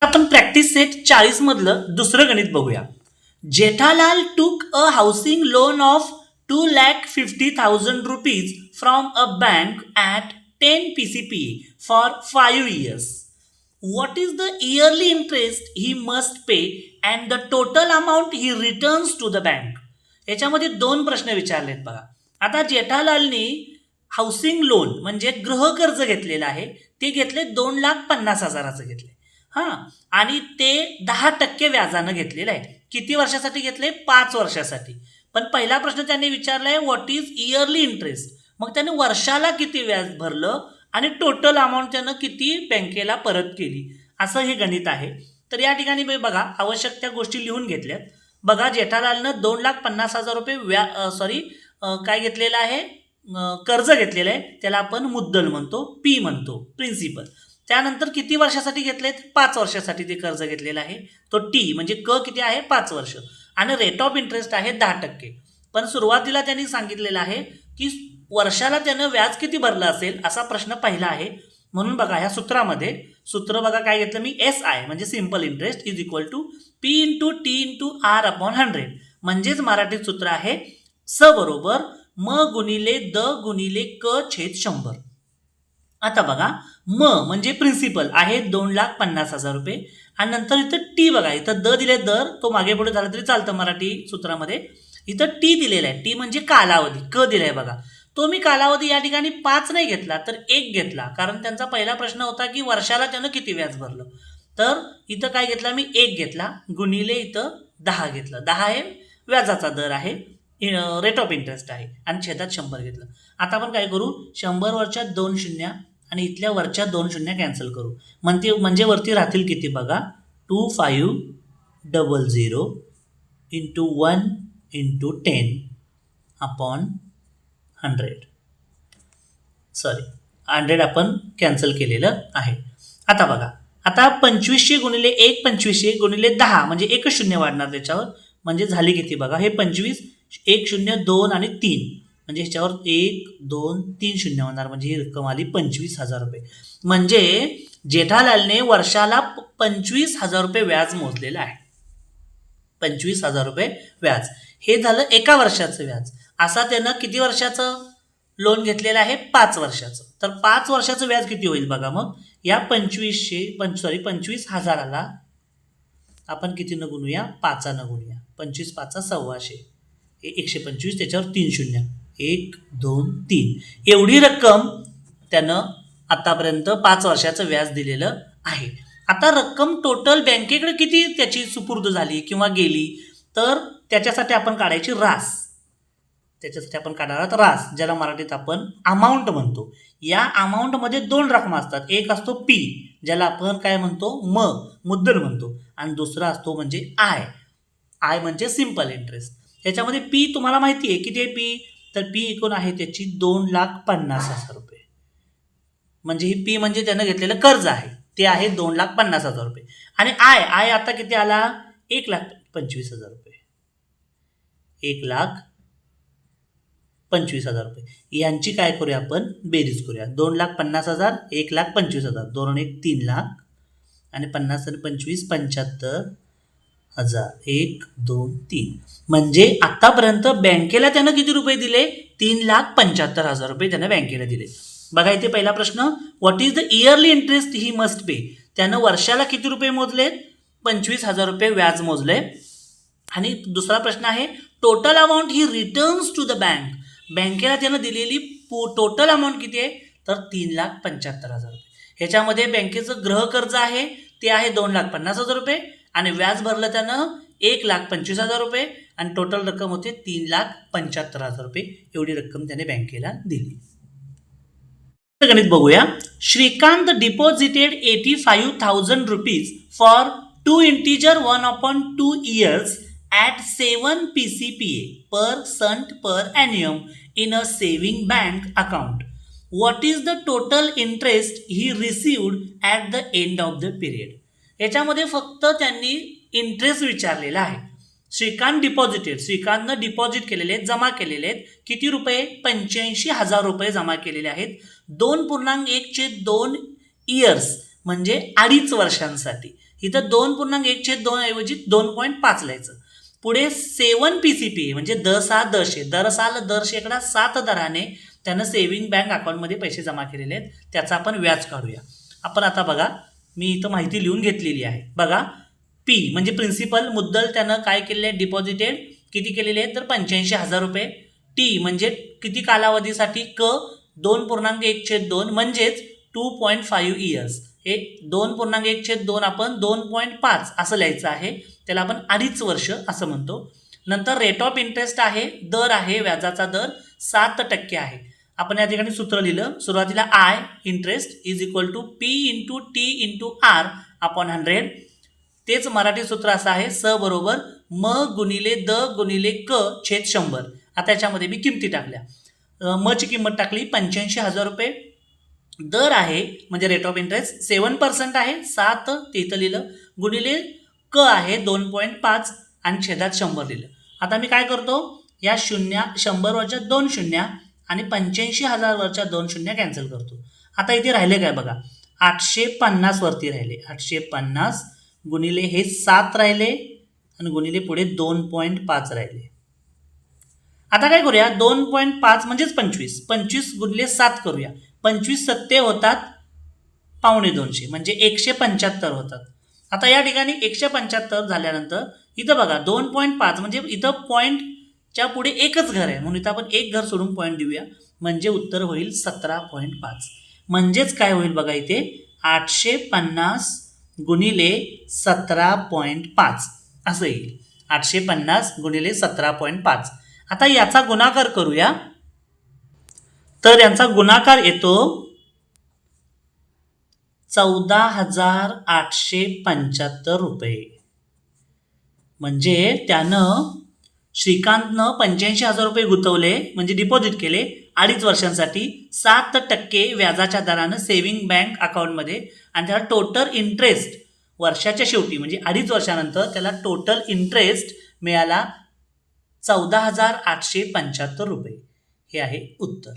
आपण practice set 40 मधलं दुसरं गणित बघूया. Jethalal took a housing loan of 2,50,000 rupees from a bank at 10 PCPA for 5 years. What is the yearly interest he must pay and the total amount he returns to the bank? याच्यामध्ये दोन प्रश्न विचारलेत बघा. आता जेठालालनी housing loan म्हणजे गृहकर्ज घेतलेलं आहे, ते घेतले 2,50,000 घेतले. हां, आणि ते 10% व्याजानं घेतलेलं आहे. किती वर्षासाठी घेतले? 5 वर्षासाठी. पण पहिला प्रश्न त्यांनी विचारलाय व्हॉट इज इयरली इंटरेस्ट. मग त्याने वर्षाला किती व्याज भरलं आणि टोटल अमाऊंट त्यानं किती बँकेला परत केली, असं हे गणित आहे. तर या ठिकाणी बघा आवश्यक त्या गोष्टी लिहून घेतल्यात. बघा जेठालालनं 2,50,000 रुपये काय घेतलेलं आहे, कर्ज घेतलेलं आहे, त्याला आपण मुद्दल म्हणतो, पी म्हणतो, प्रिन्सिपल. त्यानंतर किती वर्षासाठी घेतलेत? 5 वर्षासाठी ते कर्ज घेतलेलं आहे. तो टी म्हणजे क किती आहे? 5 वर्ष. आणि रेट ऑफ इंटरेस्ट आहे 10%. पण सुरुवातीला त्यांनी सांगितलेलं आहे की वर्षाला त्यानं व्याज किती भरलं असेल असा प्रश्न पहिला आहे. म्हणून बघा ह्या सूत्रामध्ये सूत्र बघा काय घेतलं मी, एस आय म्हणजे simple interest is equal to P into T into R upon 100. म्हणजेच मराठीत सूत्र आहे स बरोबर म गुणिले द गुणिले क छेद 100. आता बघा म म्हणजे प्रिन्सिपल आहे 2,50,000 रुपये आणि नंतर इथं टी बघा, इथं द दिले दर, तो मागे पुढे झाला तरी चालतं मराठी सूत्रामध्ये. इथं टी दिलेला आहे, टी म्हणजे कालावधी, क दिलाय बघा. तो मी कालावधी या ठिकाणी 5 नाही घेतला तर 1 घेतला, कारण त्यांचा पहिला प्रश्न होता की वर्षाला त्यानं किती व्याज भरलं. तर इथं काय घेतला मी, 1 घेतला गुणिले इथं 10 घेतलं. 10 हे व्याजाचा दर आहे, रेट ऑफ इंटरेस्ट आहे, आणि छेदात 100 घेतलं. आता आपण काय करू, 100 वरच्या 2 शून्य आणि इथल्या वरच्या 2 शून्य कॅन्सल करू. म्हणजे वरती राहतील किती बघा, 2,500 इंटू 1 इंटू 10 अपॉन 100. 100 आपण कॅन्सल केलेलं आहे. आता बघा, आता 2500 गुणिले 1, 2500 गुणिले 10 म्हणजे एकच शून्य वाढणार त्याच्यावर, म्हणजे झाली किती बघा, हे 25, 1 0 2 आणि 3 म्हणजे ह्याच्यावर 1 2 3 शून्य होणार, म्हणजे ही रक्कम आली 25,000 रुपये. म्हणजे जेठालालने वर्षाला 25,000 रुपये व्याज मोजलेलं आहे. 25,000 रुपये व्याज हे झालं एका वर्षाचं व्याज. असा त्यानं किती वर्षाचं लोन घेतलेलं आहे? 5 वर्षाचं. तर 5 वर्षाचं व्याज किती होईल बघा. मग या 25,000ला आपण कितीनं गुणूया? 5 गुणूया. 25 5 1,600, 125, त्याच्यावर 3 शून्य, 1 2 3 एवढी रक्कम त्यानं आतापर्यंत 5 वर्षाचं व्याज दिलेलं आहे. आता रक्कम टोटल बँकेकडे किती त्याची सुपूर्द झाली किंवा गेली, तर त्याच्यासाठी आपण काढायची रास. त्याच्यासाठी आपण काढणार रास, ज्याला मराठीत आपण अमाऊंट म्हणतो. या अमाऊंटमध्ये 2 रकमा असतात. एक असतो पी, ज्याला आपण काय म्हणतो, मुद्दल म्हणतो, आणि दुसरा असतो म्हणजे आय म्हणजे सिम्पल इंटरेस्ट. याच्यामध्ये पी तुम्हाला माहिती आहे किती आहे पी, तर पी एकूण आहे त्याची 2,50,000 रुपये. म्हणजे ही पी म्हणजे त्यानं घेतलेलं कर्ज आहे, ते आहे 2,50,000 रुपये. आणि आय आता किती आला? 1,25,000 रुपये. 1,25,000 रुपये. यांची काय करूया आपण, बेरीज करूया. 2,50,000, 1,25,000, 2 1 3 लाख, आणि 50 आणि 25 75,000, 1 2 3. म्हणजे आतापर्यंत बँकेला त्यानं किती रुपये दिले? 3,75,000 रुपये त्यानं बँकेला दिले. बघा इथे पहिला प्रश्न, what is the yearly interest he must pay. त्यानं वर्षाला किती रुपये मोजले? 25,000 रुपये व्याज मोजले. आणि दुसरा प्रश्न आहे टोटल अमाऊंट ही रिटर्न्स टू द बँक. बँकेला त्यानं दिलेली टोटल अमाऊंट किती आहे? तर 3,75,000 रुपये. ह्याच्यामध्ये बँकेचं गृहकर्ज आहे ते आहे 2,50,000 रुपये, आणि व्याज भरलं त्यानं 1,25,000 रुपये, आणि टोटल रक्कम होते 3,75,000 रुपये. एवढी रक्कम त्याने बँकेला दिली. गणित बघूया. Shrikant deposited 85,000 rupees for 2 integer 1/2 years at 7 PCPA per cent per annum in a saving bank account. What is the total interest he received at the end of the period? याच्यामध्ये फक्त त्यांनी इंटरेस्ट विचारलेला आहे. श्रीकांतनं डिपॉझिट केलेले आहेत, जमा केलेले आहेत. किती रुपये? 85,000 रुपये जमा केलेले आहेत. 2.1/2 इयर्स म्हणजे 2.5 वर्षांसाठी. इथं 2.1/2 ऐवजी 2.5 लिहायचं. पुढे 7 PCPA म्हणजे 10 दर साल दर शेकडा 7 दराने त्यानं सेव्हिंग बँक अकाउंटमध्ये पैसे जमा केलेले आहेत, त्याचं आपण व्याज काढूया. आपण आता बघा, मी इथं माहिती लिहून घेतलेली आहे. बघा, पी म्हणजे प्रिन्सिपल मुद्दल त्यानं काय केलेले आहे, डिपॉझिटेड किती केलेले आहेत तर 85,000 रुपये. टी म्हणजे किती कालावधीसाठी, क 2.1/2 म्हणजेच 2.5 इयर्स. हे 2.1/2 आपण 2.5 असं लिहायचं आहे, त्याला आपण 2.5 वर्ष असं म्हणतो. नंतर रेट ऑफ इंटरेस्ट आहे, दर आहे, व्याजाचा दर 7% आहे. आपण या ठिकाणी सूत्र लिहिलं, सुरुवातीला I interest is equal to P into T into R upon 100. तेच मराठी सूत्र असं आहे, स बरोबर म गुणिले द गुणिले क छेद 100. आता याच्यामध्ये मी किमती टाकल्या. म ची किंमत टाकली 85,000 रुपये. दर आहे म्हणजे रेट ऑफ इंटरेस्ट 7% आहे, 7 ते इथं लिहिलं, गुणिले क आहे 2.5 आणि छेदात 100 लिहिलं. आता मी काय करतो, या 100 वरच्या 2 शून्य आणि 85,000 वरच्या 2 शून्य कॅन्सल करतो. आता इथे राहिले काय बघा, 850 वरती राहिले, 850 गुणिले हे 7 राहिले आणि गुणिले पुढे 2.5 राहिले. आता काय करूया, 2.5 म्हणजेच 25 गुणिले 7 करूया. 25 सत्ते होतात 250 म्हणजे 175 होतात. आता या ठिकाणी 175 झाल्यानंतर इथं बघा 2.5 म्हणजे इथं पॉईंटच्या पुढे एकच घर आहे, म्हणून इथं आपण एक घर सोडून पॉईंट देऊया, म्हणजे उत्तर होईल 17.5. म्हणजेच काय होईल बघा, इथे 850 गुणिले 17.5 असं येईल. 850 गुणिले 17.5. आता याचा गुणाकार करूया, तर यांचा गुणाकार येतो 14,875 रुपये. म्हणजे त्यानं श्रीकांतनं 85,000 रुपये गुंतवले म्हणजे डिपॉझिट केले 2.5 वर्षांसाठी 7% व्याजाच्या दरानं सेव्हिंग बँक अकाउंटमध्ये, आणि त्याला टोटल इंटरेस्ट वर्षाच्या शेवटी म्हणजे 2.5 वर्षानंतर त्याला टोटल इंटरेस्ट मिळाला 14,875 रुपये. हे आहे उत्तर.